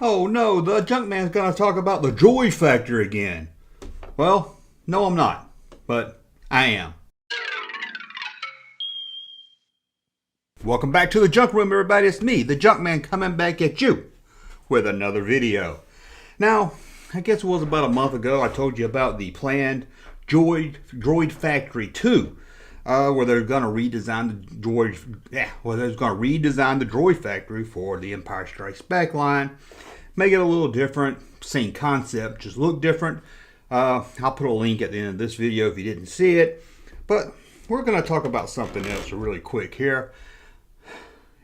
Oh no, the Junkman's gonna talk about the joy factor again. Well, no I'm not, but I am. Welcome back to the Junk Room, everybody. It's me, the Junkman, coming back at you with another video. Now, I guess it was about a month ago I told you about the planned Droid Factory 2. Where they're gonna redesign the Droid Factory for the Empire Strikes Back line. Make it a little different, same concept, just look different. I'll put a link at the end of this video if you didn't see it. But we're gonna talk about something else really quick here.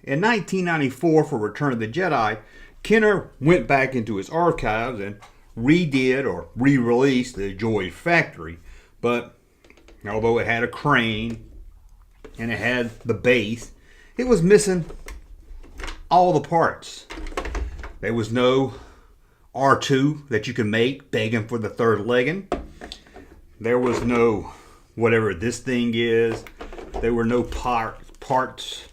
In 1994, for Return of the Jedi, Kenner went back into his archives and redid or re-released the Droid Factory. But although it had a crane and it had the base, it was missing all the parts. There was no R2 that you can make begging for the third legging. There was no whatever this thing is. There were no parts.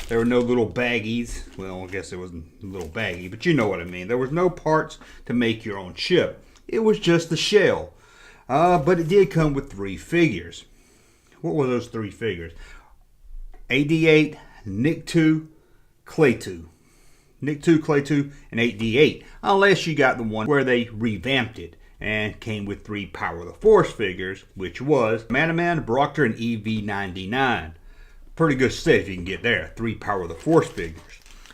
There were no little baggies. Well, I guess it wasn't a little baggy, but you know what I mean. There was no parts to make your own ship. It was just the shell. But it did come with 3 figures. What were those 3 figures? AD8, Nick2, Clay2. Nick2, Clay2, and 8D8. Unless you got the one where they revamped it and came with 3 Power of the Force figures, which was Manaman, Brockter, and EV99. Pretty good set if you can get there. 3 Power of the Force figures.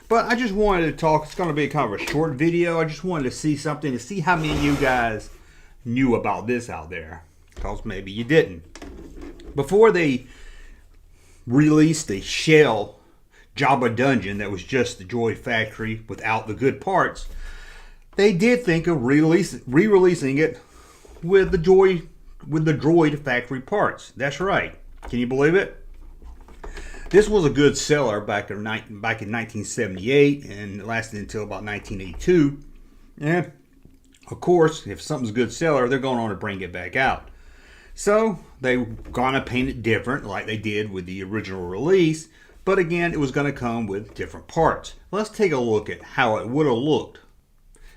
But I just wanted to talk. It's going to be kind of a short video. I just wanted to see something, to see how many of you guys knew about this out there. Because maybe you didn't. Before they released the shell Jabba dungeon that was just the Droid Factory without the good parts, they did think of re-releasing it with the Droid Factory parts. That's right. Can you believe it? This was a good seller back in 1978 and it lasted until about 1982. And of course, if something's a good seller, they're going on to bring it back out. So they're gonna paint it different like they did with the original release. But again, it was going to come with different parts. Let's take a look at how it would have looked.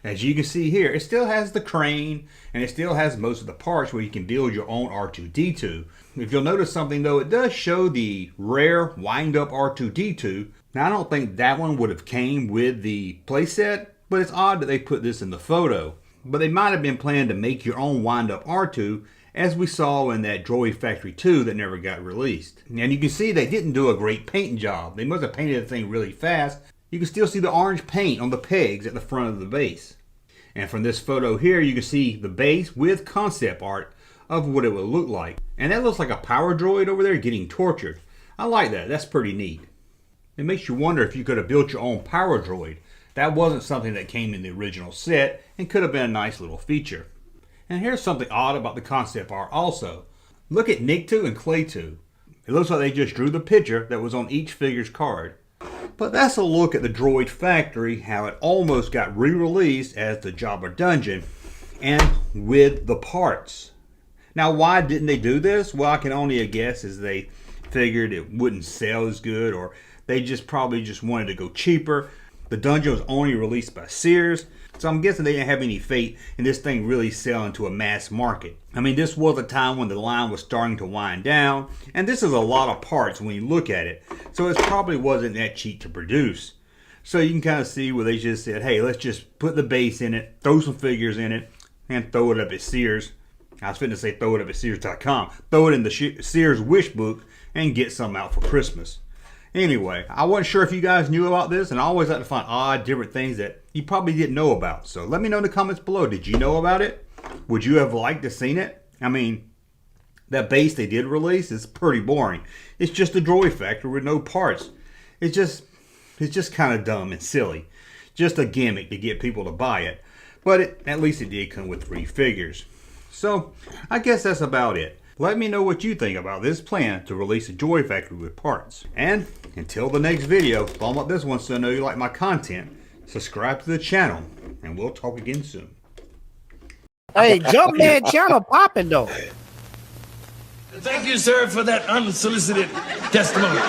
As you can see here, it still has the crane and it still has most of the parts where you can build your own R2-D2. If you'll notice something though, it does show the rare wind-up R2-D2. Now I don't think that one would have came with the playset, but it's odd that they put this in the photo. But they might have been planning to make your own wind-up R2, as we saw in that Droid Factory 2 that never got released. And you can see they didn't do a great painting job. They must have painted the thing really fast. You can still see the orange paint on the pegs at the front of the base. And from this photo here, you can see the base with concept art of what it would look like. And that looks like a power droid over there getting tortured. I like that. That's pretty neat. It makes you wonder if you could have built your own power droid. That wasn't something that came in the original set and could have been a nice little feature. And here's something odd about the concept art also. Look at Nick2 and Clay2. It looks like they just drew the picture that was on each figure's card. But that's a look at the Droid Factory, how it almost got re-released as the Jabba Dungeon and with the parts. Now why didn't they do this? Well, I can only guess is they figured it wouldn't sell as good, or they probably just wanted to go cheaper. The dungeon was only released by Sears, so I'm guessing they didn't have any faith in this thing really selling to a mass market. I mean, this was a time when the line was starting to wind down, and this is a lot of parts when you look at it, so it probably wasn't that cheap to produce. So you can kind of see where they just said, hey, let's just put the base in it, throw some figures in it, and throw it up at Sears. I was fitting to say throw it up at Sears.com. Throw it in the Sears wish book and get some out for Christmas. Anyway, I wasn't sure if you guys knew about this, and I always like to find odd, different things that you probably didn't know about. So let me know in the comments below. Did you know about it? Would you have liked to seen it? I mean, that base they did release is pretty boring. It's just a Droid Factory with no parts. It's just kind of dumb and silly. Just a gimmick to get people to buy it. But at least it did come with 3 figures. So I guess that's about it. Let me know what you think about this plan to release a Droid Factory with parts. And until the next video, thumb up this one so I know you like my content. Subscribe to the channel, and we'll talk again soon. Hey, Junkman channel popping though. Thank you, sir, for that unsolicited testimony.